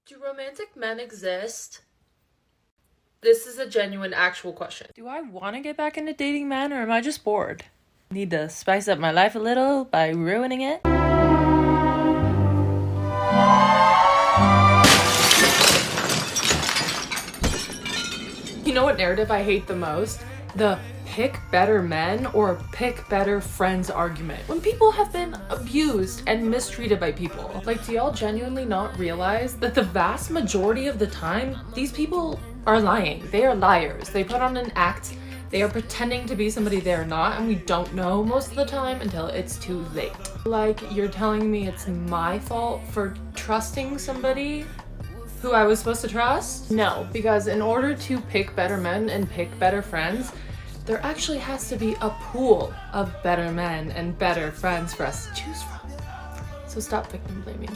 Do romantic men exist? This is a genuine, actual question. Do I want to get back into dating men, or am I just bored? Need to spice up my life a little by ruining it? You know what narrative I hate the most? The pick better men or pick better friends argument. When people have been abused and mistreated by people. Like, do y'all genuinely not realize that the vast majority of the time, these people are lying. They are liars. They put on an act. They are pretending to be somebody they're not, and we don't know most of the time until it's too late. Like, you're telling me it's my fault for trusting somebody who I was supposed to trust? No, because in order to pick better men and pick better friends, there actually has to be a pool of better men and better friends for us to choose from. So stop victim blaming.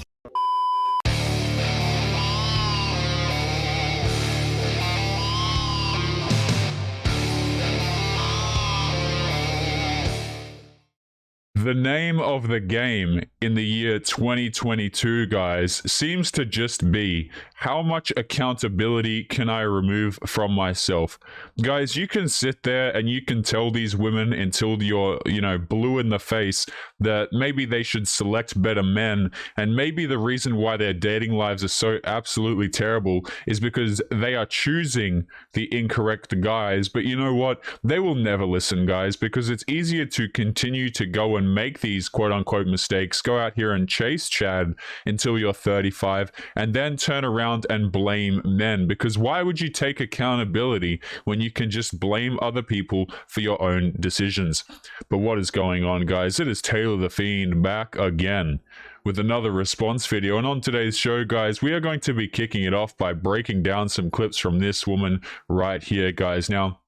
The name of the game in the year 2022, guys, seems to just be how much accountability can I remove from myself? Guys, you can sit there and you can tell these women until you're, blue in the face that maybe they should select better men, and maybe the reason why their dating lives are so absolutely terrible is because they are choosing the incorrect guys. But you know what? They will never listen, guys, because it's easier to continue to go and make these quote-unquote mistakes, go out here and chase Chad until you're 35, and then turn around and blame men. Because why would you take accountability when you can just blame other people for your own decisions? But what is going on, guys? It is Taylor the Fiend back again with another response video, and on today's show, guys, we are going to be kicking it off by breaking down some clips from this woman right here, guys. Now,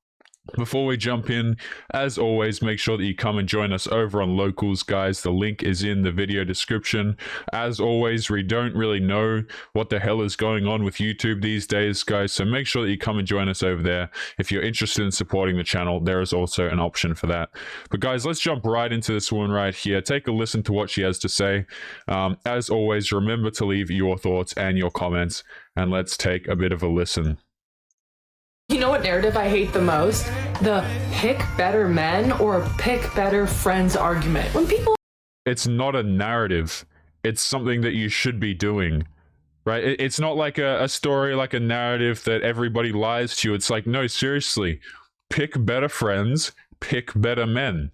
before we jump in, as always, make sure that you come and join us over on Locals, guys. The link is in the video description. As always, we don't really know what the hell is going on with YouTube these days, guys, so make sure that you come and join us over there. If you're interested in supporting the channel, there is also an option for that. But guys, let's jump right into this woman right here. Take a listen to what she has to say. As always, remember to leave your thoughts and your comments, and let's take a bit of a listen. You know what narrative I hate the most? The pick better men or pick better friends argument. When people... It's not a narrative. It's something that you should be doing, right? It's not like a story, like a narrative that everybody lies to you. It's like, no, seriously, pick better friends, pick better men.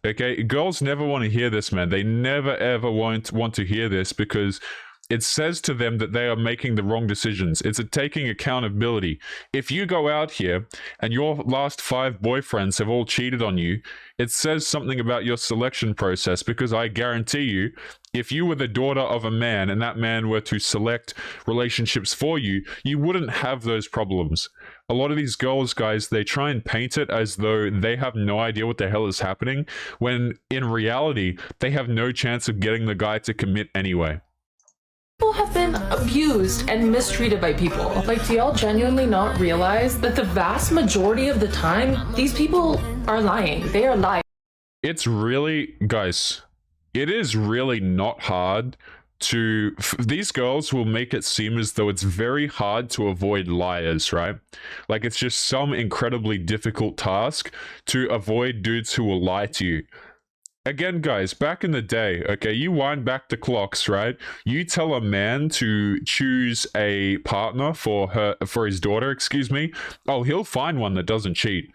Okay? Girls never want to hear this, man. They never, ever want to hear this because it says to them that they are making the wrong decisions. It's taking accountability. If you go out here and your last 5 boyfriends have all cheated on you, it says something about your selection process, because I guarantee you, if you were the daughter of a man and that man were to select relationships for you, you wouldn't have those problems. A lot of these girls, guys, they try and paint it as though they have no idea what the hell is happening, when in reality, they have no chance of getting the guy to commit anyway. People have been abused and mistreated by people. Like, do y'all genuinely not realize that the vast majority of the time, these people are lying? They are lying. It's really, guys, it is really not hard to... These girls will make it seem as though it's very hard to avoid liars, right? Like, it's just some incredibly difficult task to avoid dudes who will lie to you. Again, guys, back in the day, okay, you wind back the clocks, right? You tell a man to choose a partner for his daughter, excuse me. Oh, he'll find one that doesn't cheat.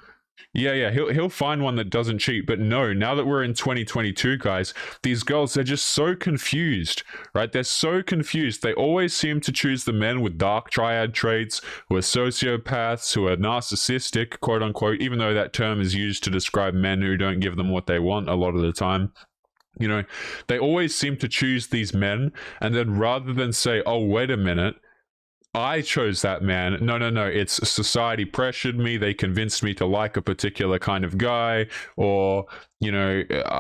Yeah, he'll find one that doesn't cheat. But no, now that we're in 2022, guys, these girls, they're just so confused, right? They're so confused. They always seem to choose the men with dark triad traits, who are sociopaths, who are narcissistic, quote unquote, even though that term is used to describe men who don't give them what they want a lot of the time. You know, they always seem to choose these men, and then rather than say, oh, wait a minute, I chose that man. No, it's society pressured me. They convinced me to like a particular kind of guy, or,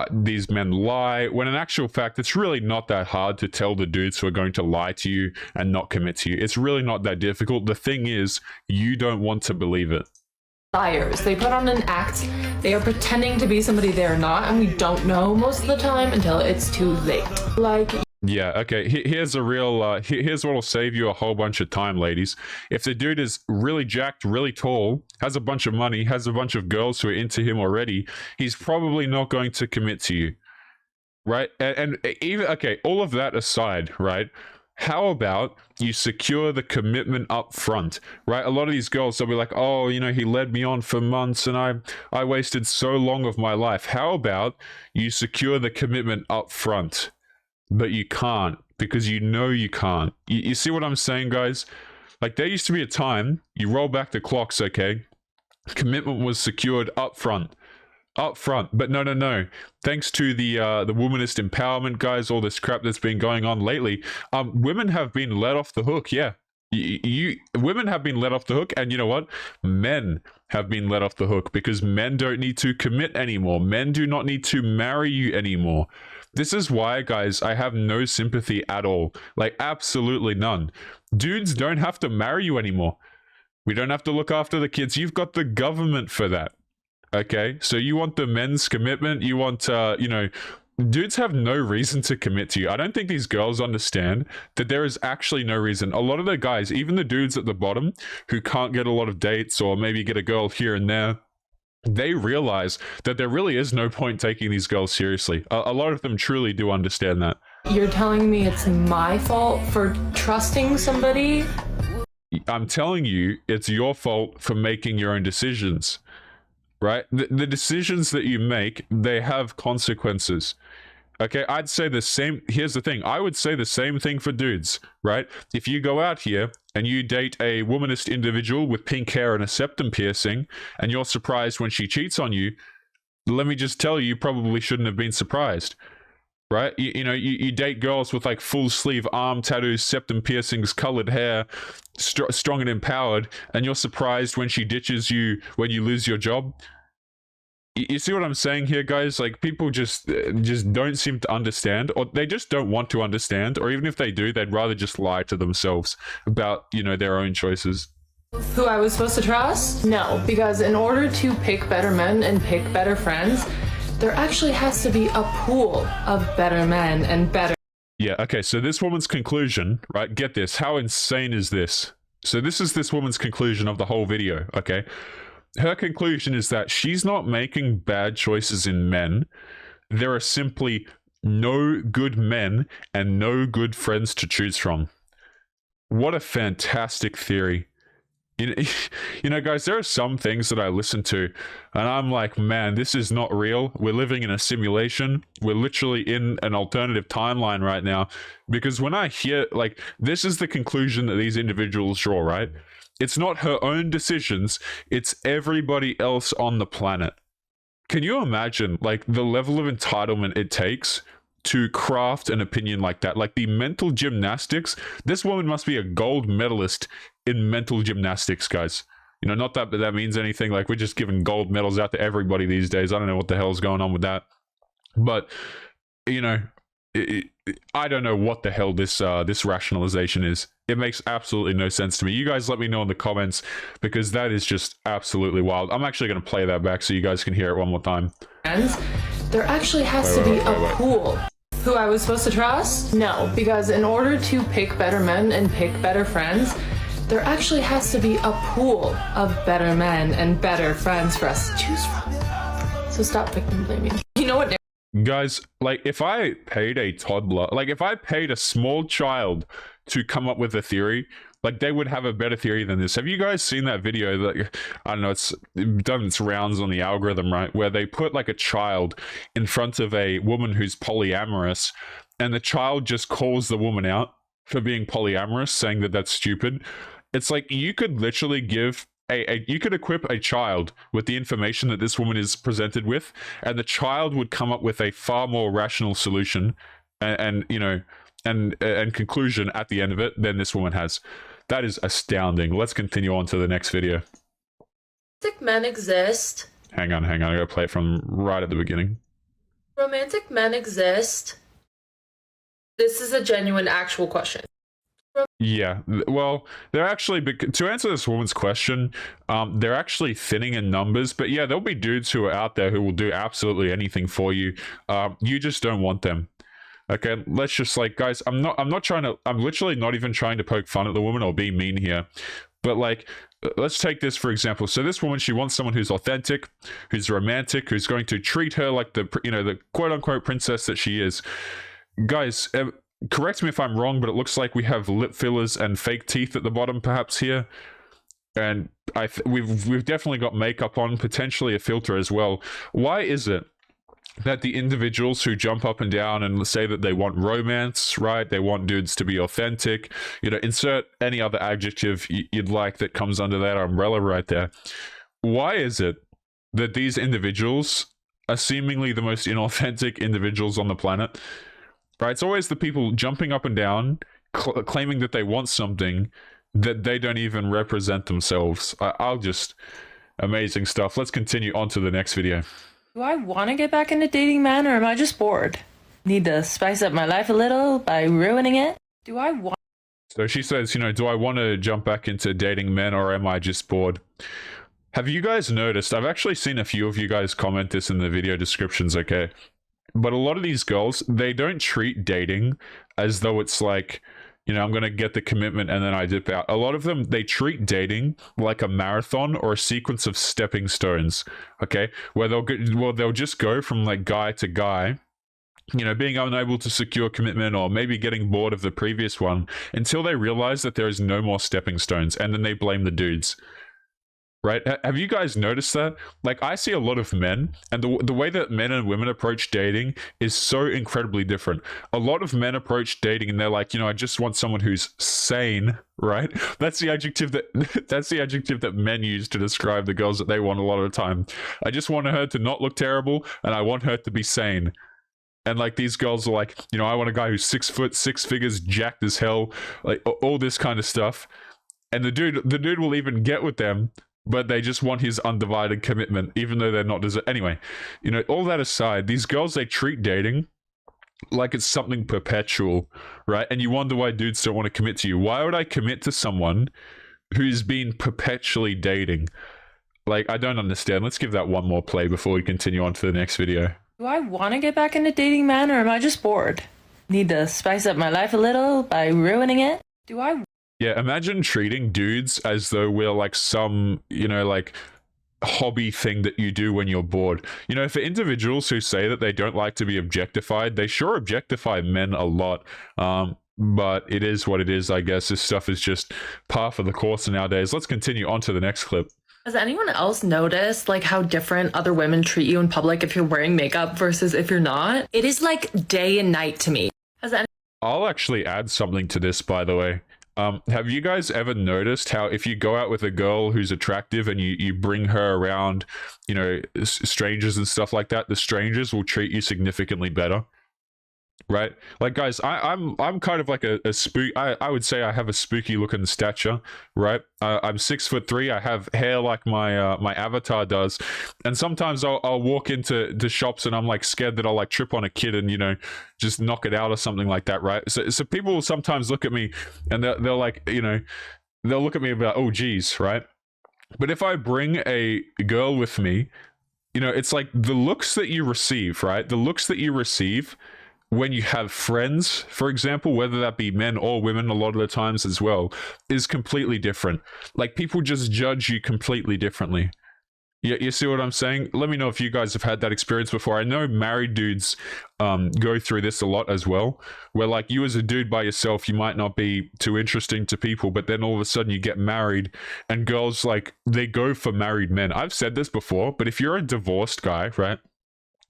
these men lie. When in actual fact, it's really not that hard to tell the dudes who are going to lie to you and not commit to you. It's really not that difficult. The thing is, you don't want to believe it. Liars. They put on an act. They are pretending to be somebody they're not, and we don't know most of the time until it's too late. Like... Yeah, okay. Here's a real. Here's what'll save you a whole bunch of time, ladies. If the dude is really jacked, really tall, has a bunch of money, has a bunch of girls who are into him already, he's probably not going to commit to you, right? And even okay, all of that aside, right? How about you secure the commitment up front, right? A lot of these girls, they'll be like, "Oh, you know, he led me on for months, and I wasted so long of my life." How about you secure the commitment up front? But you can't, because you know you can't. You see what I'm saying, guys? Like, there used to be a time, you roll back the clocks, okay? Commitment was secured up front. Up front. But no. Thanks to the womanist empowerment, guys, all this crap that's been going on lately, women have been let off the hook, yeah. Women have been let off the hook, and you know what? Men have been let off the hook, because men don't need to commit anymore. Men do not need to marry you anymore. This is why, guys, I have no sympathy at all. Like, absolutely none. Dudes don't have to marry you anymore. We don't have to look after the kids. You've got the government for that. Okay? So you want the men's commitment? You want, you know, dudes have no reason to commit to you. I don't think these girls understand that there is actually no reason. A lot of the guys, even the dudes at the bottom who can't get a lot of dates or maybe get a girl here and there, they realize that there really is no point taking these girls seriously. A lot of them truly do understand that. You're telling me it's my fault for trusting somebody? I'm telling you, it's your fault for making your own decisions, right? The decisions that you make, they have consequences. Okay, I'd say the same. Here's the thing. I would say the same thing for dudes, right? If you go out here and you date a womanist individual with pink hair and a septum piercing, and you're surprised when she cheats on you, let me just tell you, you probably shouldn't have been surprised, right? You know, you date girls with like full sleeve arm tattoos, septum piercings, colored hair, strong and empowered, and you're surprised when she ditches you when you lose your job. You see what I'm saying here, guys? Like, people just don't seem to understand, or they just don't want to understand, or even if they do, they'd rather just lie to themselves about, you know, their own choices. Who I was supposed to trust? No, because in order to pick better men and pick better friends, there actually has to be a pool of better men and better. Yeah, okay, so this woman's conclusion, right? Get this. How insane is this? So this is this woman's conclusion of the whole video, okay? Her conclusion is that she's not making bad choices in men. There are simply no good men and no good friends to choose from. What a fantastic theory. You know, guys, there are some things that I listen to and I'm like, man, this is not real. We're living in a simulation. We're literally in an alternative timeline right now. Because when I hear, like, this is the conclusion that these individuals draw, right? It's not her own decisions, it's everybody else on the planet. Can you imagine, like, the level of entitlement it takes to craft an opinion like that? Like, the mental gymnastics. This woman must be a gold medalist in mental gymnastics, guys. You know, not that that means anything. Like, we're just giving gold medals out to everybody these days. I don't know what the hell's going on with that. But, you know, I don't know what the hell this rationalization is. It makes absolutely no sense to me. You guys let me know in the comments, because that is just absolutely wild. I'm actually going to play that back so you guys can hear it one more time. There actually has to be a pool. Who I was supposed to trust? No, because in order to pick better men and pick better friends, there actually has to be a pool of better men and better friends for us to choose from. So stop victim blaming. You know what? Guys, like, if I paid a toddler, like if I paid a small child to come up with a theory, like, they would have a better theory than this. Have you guys seen that video that, I don't know, it's done its rounds on the algorithm, right? Where they put like a child in front of a woman who's polyamorous, and the child just calls the woman out for being polyamorous, saying that that's stupid. It's like, you could literally give you could equip a child with the information that this woman is presented with, and the child would come up with a far more rational solution and you know, and conclusion at the end of it than this woman has. That is astounding. Let's continue on to the next video. Romantic men exist. Hang on. I gotta play it from right at the beginning. Romantic men exist. This is a genuine, actual question. Yeah, well, they're actually, to answer this woman's question, they're actually thinning in numbers. But yeah, there'll be dudes who are out there who will do absolutely anything for you. You just don't want them. Okay, let's just like, guys, I'm literally not even trying to poke fun at the woman or be mean here. But like, let's take this for example. So this woman, she wants someone who's authentic, who's romantic, who's going to treat her like the, the quote unquote princess that she is. Guys, correct me if I'm wrong, but it looks like we have lip fillers and fake teeth at the bottom perhaps here. And we've definitely got makeup on, potentially a filter as well. Why is it that the individuals who jump up and down and say that they want romance, right? They want dudes to be authentic, insert any other adjective you'd like that comes under that umbrella right there. Why is it that these individuals are seemingly the most inauthentic individuals on the planet, right? It's always the people jumping up and down, claiming that they want something that they don't even represent themselves. Amazing stuff. Let's continue on to the next video. Do I want to get back into dating, man, or am I just bored? Need to spice up my life a little by ruining it? Do I want... So she says, do I want to jump back into dating men or am I just bored? Have you guys noticed? I've actually seen a few of you guys comment this in the video descriptions, okay? But a lot of these girls, they don't treat dating as though it's like, I'm going to get the commitment and then I dip out. A lot of them, they treat dating like a marathon or a sequence of stepping stones, okay? Where they'll just go from like guy to guy, being unable to secure commitment or maybe getting bored of the previous one until they realize that there is no more stepping stones, and then they blame the dudes. Right? Have you guys noticed that? Like, I see a lot of men, and the way that men and women approach dating is so incredibly different. A lot of men approach dating and they're like, I just want someone who's sane, right? That's the adjective that men use to describe the girls that they want a lot of the time. I just want her to not look terrible, and I want her to be sane. And like, these girls are like, I want a guy who's 6 foot, 6 figures, jacked as hell, like all this kind of stuff. And the dude will even get with them, but they just want his undivided commitment, even though they're not deserving. Anyway, all that aside, these girls, they treat dating like it's something perpetual, right? And you wonder why dudes don't want to commit to you. Why would I commit to someone who's been perpetually dating? Like, I don't understand. Let's give that one more play before we continue on to the next video. Do I want to get back into dating, man, or am I just bored? Need to spice up my life a little by ruining it? Do I... Yeah, imagine treating dudes as though we're like some, like hobby thing that you do when you're bored. For individuals who say that they don't like to be objectified, they sure objectify men a lot. But it is what it is, I guess. This stuff is just par for the course nowadays. Let's continue on to the next clip. Has anyone else noticed like how different other women treat you in public if you're wearing makeup versus if you're not? It is like day and night to me. I'll actually add something to this, by the way. Have you guys ever noticed how if you go out with a girl who's attractive and you bring her around, strangers and stuff like that, the strangers will treat you significantly better? Right? Like, guys, I'm kind of like a spook. I would say I have a spooky looking stature, right? I'm 6'3". I have hair like my my avatar does, and sometimes I'll walk into shops and I'm like scared that I'll like trip on a kid and just knock it out or something like that, right? So people will sometimes look at me and they'll like they'll look at me about, oh geez, right? But if I bring a girl with me, it's like the looks that you receive, right? The looks that you receive when you have friends, for example, whether that be men or women a lot of the times as well, is completely different. Like, people just judge you completely differently. You see what I'm saying? Let me know if you guys have had that experience before. I know married dudes go through this a lot as well, where like you as a dude by yourself, you might not be too interesting to people, but then all of a sudden you get married and girls, like, they go for married men. I've said this before, but if you're a divorced guy, right?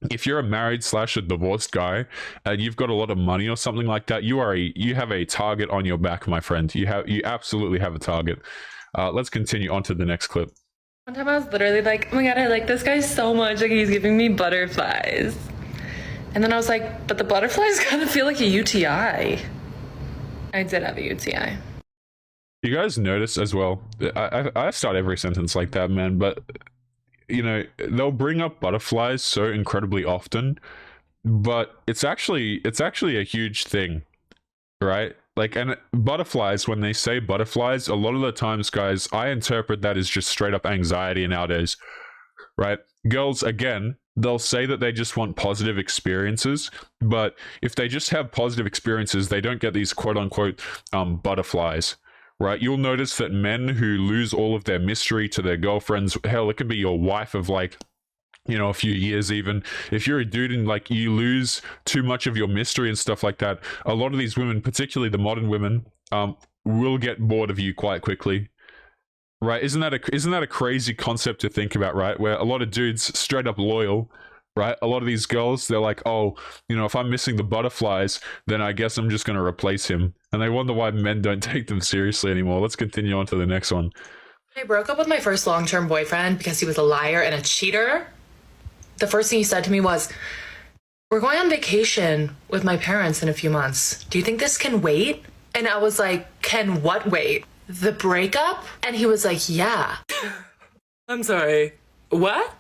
If you're a married / a divorced guy and you've got a lot of money or something like that, you have a target on your back, my friend. You absolutely have a target. Let's continue on to the next clip. One time I was literally like, oh my god, I like this guy so much, like he's giving me butterflies. And then I was like, but the butterflies kind of feel like a UTI. I did have a UTI. You guys notice as well, I start every sentence like that, man, but they'll bring up butterflies so incredibly often, but it's actually a huge thing, right? Like, and butterflies, when they say butterflies, a lot of the times, guys, I interpret that as just straight up anxiety nowadays, right? Girls, again, they'll say that they just want positive experiences, but if they just have positive experiences, they don't get these quote unquote butterflies, right? You'll notice that men who lose all of their mystery to their girlfriends, hell, it could be your wife of like, you know, a few years even. If you're a dude and like you lose too much of your mystery and stuff like that, a lot of these women, particularly the modern women, will get bored of you quite quickly. Right? Isn't that a crazy concept to think about, right? Where a lot of dudes straight up loyal, right? A lot of these girls, they're like, oh, you know, if I'm missing the butterflies, then I guess I'm just going to replace him. And they wonder why men don't take them seriously anymore. Let's continue on to the next one. I broke up with my first long-term boyfriend because he was a liar and a cheater. The first thing he said to me was, "We're going on vacation with my parents in a few months. Do you think this can wait?" And I was like, "Can what wait? The breakup?" And he was like, "Yeah." I'm sorry. What?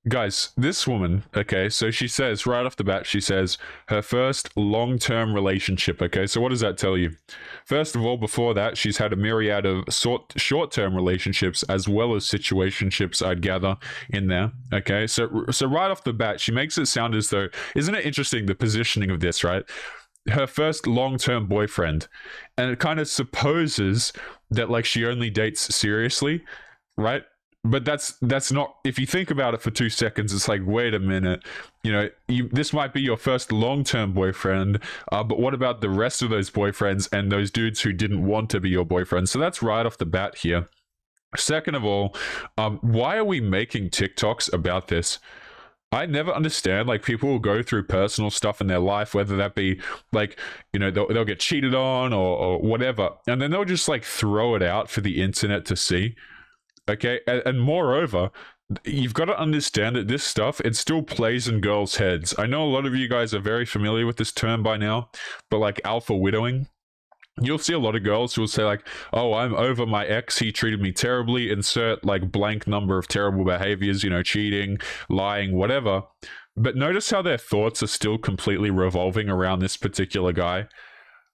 Guys, this woman, okay, so she says right off the bat, she says her first long-term relationship, okay? So what does that tell you? First of all, before that, she's had a myriad of short-term relationships as well as situationships, I'd gather, in there, okay? So right off the bat, she makes it sound as though, isn't it interesting, the positioning of this, right? Her first long-term boyfriend, and it kind of supposes that like she only dates seriously, right? But that's not, if you think about it for 2 seconds, it's like, wait a minute, you know, this might be your first long-term boyfriend, but what about the rest of those boyfriends and those dudes who didn't want to be your boyfriend? So that's right off the bat here. Second of all, why are we making TikToks about this? I never understand, like, people will go through personal stuff in their life, whether that be like, you know, they'll get cheated on or whatever, and then they'll just like throw it out for the internet to see. Okay, and moreover, you've got to understand that this stuff, it still plays in girls' heads. I know a lot of you guys are very familiar with this term by now, but like alpha widowing, you'll see a lot of girls who will say like, oh, I'm over my ex, he treated me terribly, insert like blank number of terrible behaviors, you know, cheating, lying, whatever. But notice how their thoughts are still completely revolving around this particular guy.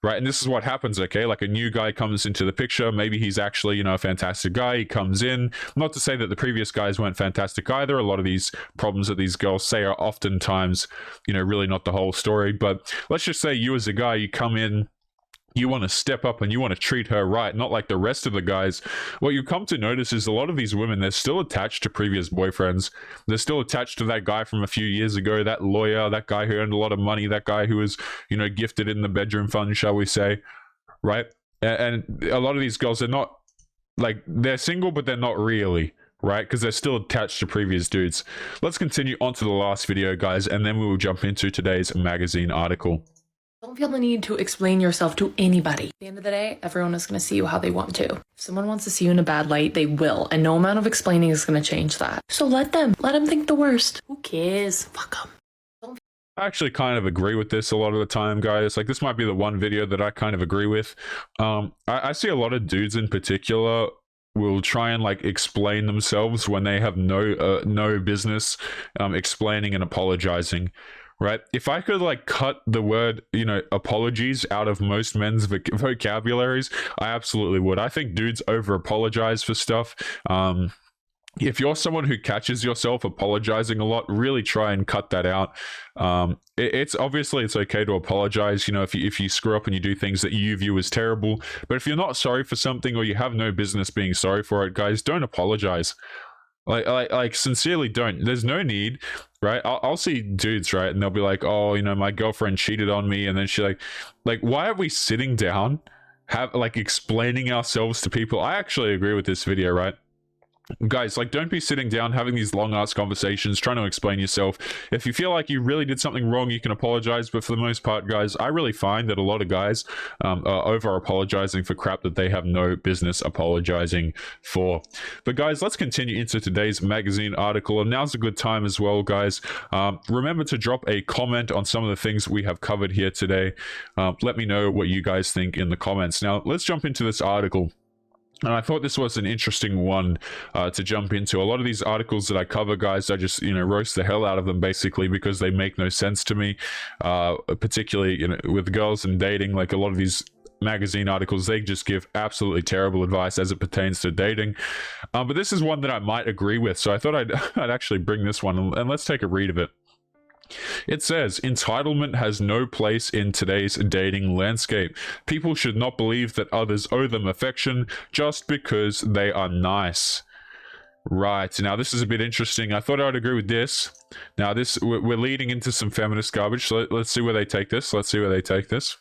Right, and this is what happens, okay? Like a new guy comes into the picture. Maybe he's actually, you know, a fantastic guy. He comes in. Not to say that the previous guys weren't fantastic either. A lot of these problems that these girls say are oftentimes, you know, really not the whole story. But let's just say you as a guy, you come in, you want to step up and you want to treat her right, not like the rest of the guys. What you come to notice is a lot of these women, they're still attached to previous boyfriends. They're still attached to that guy from a few years ago, that lawyer, that guy who earned a lot of money, that guy who was, you know, gifted in the bedroom fund, shall we say, right? And a lot of these girls, they're not, like, they're single, but they're not really, right? Because they're still attached to previous dudes. Let's continue on to the last video, guys, and then we will jump into today's magazine article. Don't feel the need to explain yourself to anybody. At the end of the day, everyone is going to see you how they want to. If someone wants to see you in a bad light, they will, and no amount of explaining is going to change that. So let them think the worst. Who cares? Fuck them. I actually kind of agree with this a lot of the time, guys. Like, this might be the one video that I kind of agree with. I see a lot of dudes in particular will try and like explain themselves when they have no business explaining and apologizing. Right? If I could like cut the word, you know, apologies out of most men's vocabularies, I absolutely would. I think dudes over apologize for stuff. If you're someone who catches yourself apologizing a lot, really try and cut that out. It's obviously it's okay to apologize, you know, if you screw up and you do things that you view as terrible. But if you're not sorry for something or you have no business being sorry for it, guys, don't apologize. Like sincerely don't. There's no need, right? I'll see dudes, right, and they'll be like, oh, you know, my girlfriend cheated on me, and then she like why are we sitting down like explaining ourselves to people? I actually agree with this video, right? Guys, like, don't be sitting down having these long ass conversations trying to explain yourself. If you feel like you really did something wrong, you can apologize, but for the most part, guys, I really find that a lot of guys are over apologizing for crap that they have no business apologizing for. But guys, let's continue into today's magazine article, and now's a good time as well, guys. Remember to drop a comment on some of the things we have covered here today. Let me know what you guys think in the comments. Now let's jump into this article. And I thought this was an interesting one to jump into. A lot of these articles that I cover, guys, I just, you know, roast the hell out of them basically because they make no sense to me, particularly, you know, with girls and dating. Like, a lot of these magazine articles. They just give absolutely terrible advice as it pertains to dating. But this is one that I might agree with, so I thought I'd actually bring this one, and let's take a read of it. It says, entitlement has no place in today's dating landscape. People should not believe that others owe them affection just because they are nice. Right, now this is a bit interesting. I thought I'd agree with this. Now we're leading into some feminist garbage, so let's see where they take this.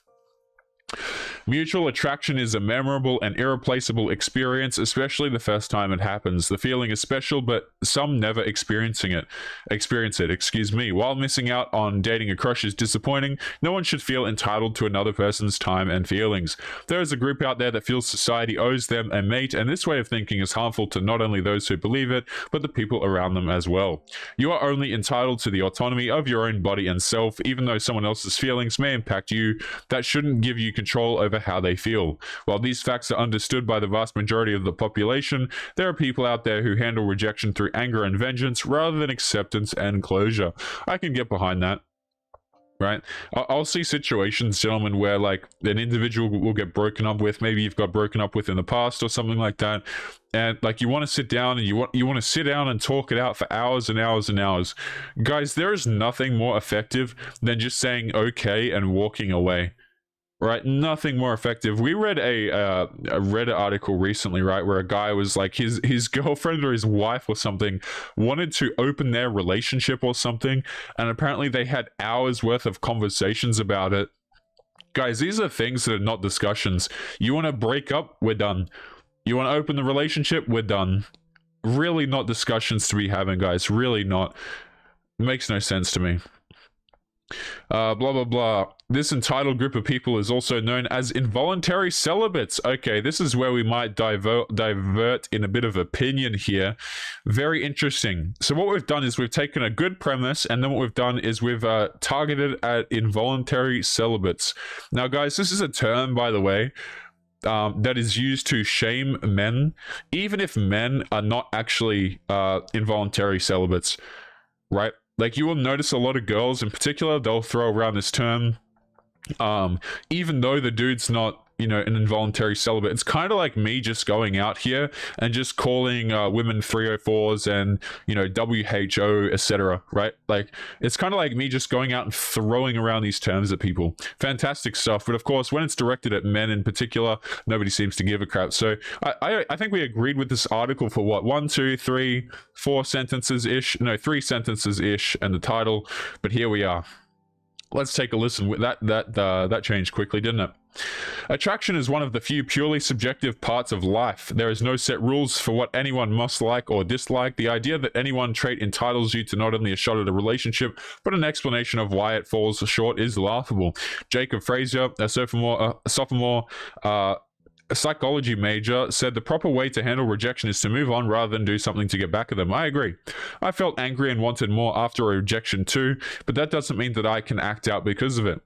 Mutual attraction is a memorable and irreplaceable experience, especially the first time it happens. The feeling is special, but some never experience it. While missing out on dating a crush is disappointing, no one should feel entitled to another person's time and feelings. There is a group out there that feels society owes them a mate, and this way of thinking is harmful to not only those who believe it, but the people around them as well. You are only entitled to the autonomy of your own body and self, even though someone else's feelings may impact you. That shouldn't give you control over how they feel. While these facts are understood by the vast majority of the population, there are people out there who handle rejection through anger and vengeance rather than acceptance and closure. I can get behind that. Right? I'll see situations, gentlemen, where like an individual will get broken up with. Maybe you've got broken up with in the past or something like that, and like you want to sit down and you want to sit down and talk it out for hours and hours and hours. Guys, there is nothing more effective than just saying okay and walking away. Right, nothing more effective. We read a Reddit article recently, right, where a guy was like his girlfriend or his wife or something wanted to open their relationship or something, and apparently they had hours worth of conversations about it. Guys, these are things that are not discussions. You want to break up? We're done. You want to open the relationship? We're done. Really not discussions to be having, guys. Really not. Makes no sense to me. Blah blah blah. This entitled group of people is also known as involuntary celibates. Okay, this is where we might divert in a bit of opinion here. Very interesting. So what we've done is we've taken a good premise, and then what we've done is we've targeted at involuntary celibates. Now guys, this is a term, by the way, that is used to shame men, even if men are not actually involuntary celibates, right? Like, you will notice a lot of girls in particular, they'll throw around this term, even though the dude's not, you know, an involuntary celibate. It's kind of like me just going out here and just calling women 304s and, you know, WHO, etc., right? Like, it's kind of like me just going out and throwing around these terms at people. Fantastic stuff. But of course, when it's directed at men in particular, nobody seems to give a crap. So I think we agreed with this article for what, 1, 2, 3, 4 sentences ish, no, 3 sentences ish, and the title. But here we are. Let's take a listen. That changed quickly, didn't it? Attraction is one of the few purely subjective parts of life. There is no set rules for what anyone must like or dislike. The idea that any one trait entitles you to not only a shot at a relationship, but an explanation of why it falls short is laughable. Jacob Frazier, a sophomore a psychology major, said the proper way to handle rejection is to move on rather than do something to get back at them. I agree. I felt angry and wanted more after a rejection too, but that doesn't mean that I can act out because of it.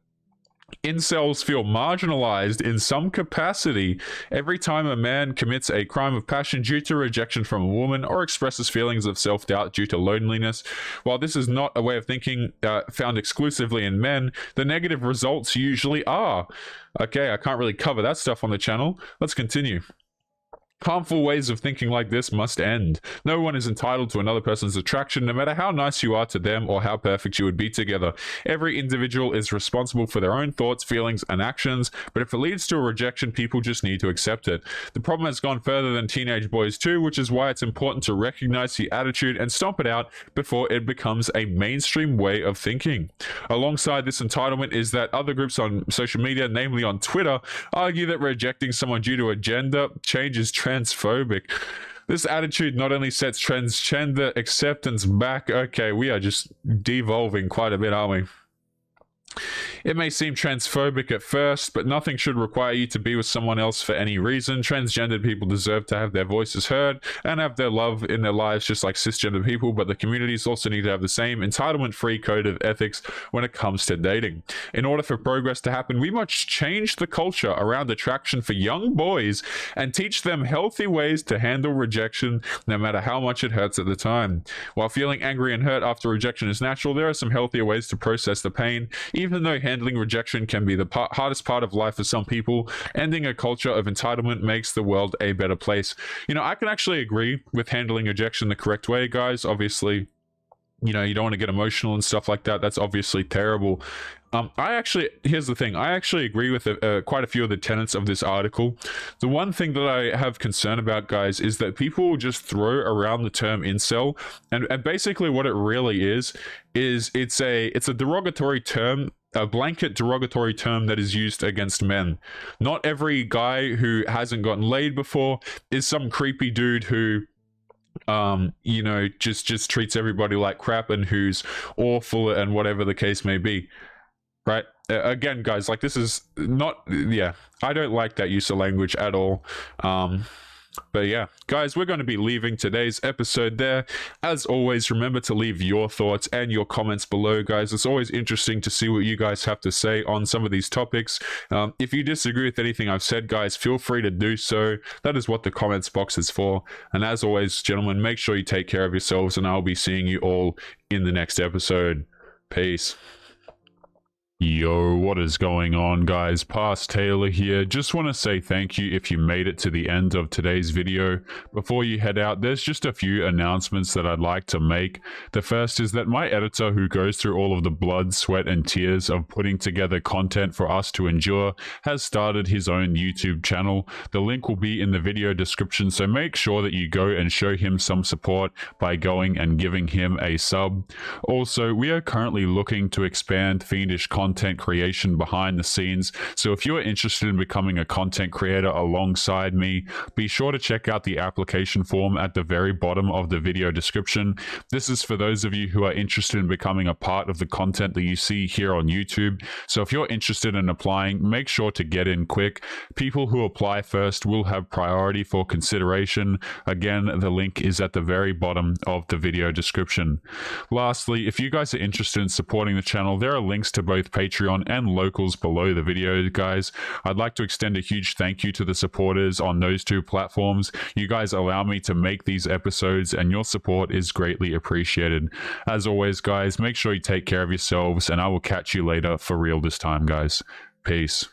Incels feel marginalized in some capacity every time a man commits a crime of passion due to rejection from a woman or expresses feelings of self-doubt due to loneliness. While this is not a way of thinking found exclusively in men, the negative results usually are. Okay, I can't really cover that stuff on the channel. Let's continue. Harmful ways of thinking like this must end. No one is entitled to another person's attraction, no matter how nice you are to them or how perfect you would be together. Every individual is responsible for their own thoughts, feelings, and actions, but if it leads to a rejection, people just need to accept it. The problem has gone further than teenage boys too, which is why it's important to recognize the attitude and stomp it out before it becomes a mainstream way of thinking. Alongside this entitlement is that other groups on social media, namely on Twitter, argue that rejecting someone due to a gender change is transphobic. This attitude not only sets transgender acceptance back, okay, we are just devolving quite a bit, aren't we? It may seem transphobic at first, but nothing should require you to be with someone else for any reason. Transgendered people deserve to have their voices heard and have their love in their lives just like cisgender people, but the communities also need to have the same entitlement-free code of ethics when it comes to dating. In order for progress to happen, we must change the culture around attraction for young boys and teach them healthy ways to handle rejection, no matter how much it hurts at the time. While feeling angry and hurt after rejection is natural, there are some healthier ways to process the pain, even even though handling rejection can be the hardest part of life for some people, ending a culture of entitlement makes the world a better place. You know, I can actually agree with handling rejection the correct way, guys. Obviously, you know, you don't want to get emotional and stuff like that. That's obviously terrible. Here's the thing. I actually agree with quite a few of the tenets of this article. The one thing that I have concern about, guys, is that people just throw around the term incel, and basically what it really is it's a derogatory term, a blanket derogatory term that is used against men. Not every guy who hasn't gotten laid before is some creepy dude who you know, just treats everybody like crap and who's awful and whatever the case may be. Right? Again, guys, like, this is not, yeah, I don't like that use of language at all. But yeah, guys, we're going to be leaving today's episode there. As always, remember to leave your thoughts and your comments below, guys. It's always interesting to see what you guys have to say on some of these topics. If you disagree with anything I've said, guys, feel free to do so. That is what the comments box is for. And as always, gentlemen, make sure you take care of yourselves, and I'll be seeing you all in the next episode. Peace. Yo, what is going on, guys? Past Taylor here. Just want to say thank you if you made it to the end of today's video. Before you head out, there's just a few announcements that I'd like to make. The first is that my editor, who goes through all of the blood, sweat, and tears of putting together content for us to endure, has started his own YouTube channel. The link will be in the video description, so make sure that you go and show him some support by going and giving him a sub. Also, we are currently looking to expand fiendish content creation behind the scenes, so if you're interested in becoming a content creator alongside me, be sure to check out the application form at the very bottom of the video description. This is for those of you who are interested in becoming a part of the content that you see here on YouTube. So if you're interested in applying, make sure to get in quick. People who apply first will have priority for consideration. Again, the link is at the very bottom of the video description. Lastly, if you guys are interested in supporting the channel, there are links to both Patreon and locals below the video, guys. I'd like to extend a huge thank you to the supporters on those two platforms. You guys allow me to make these episodes, and your support is greatly appreciated. As always, guys, make sure you take care of yourselves, and I will catch you later for real this time, guys. Peace.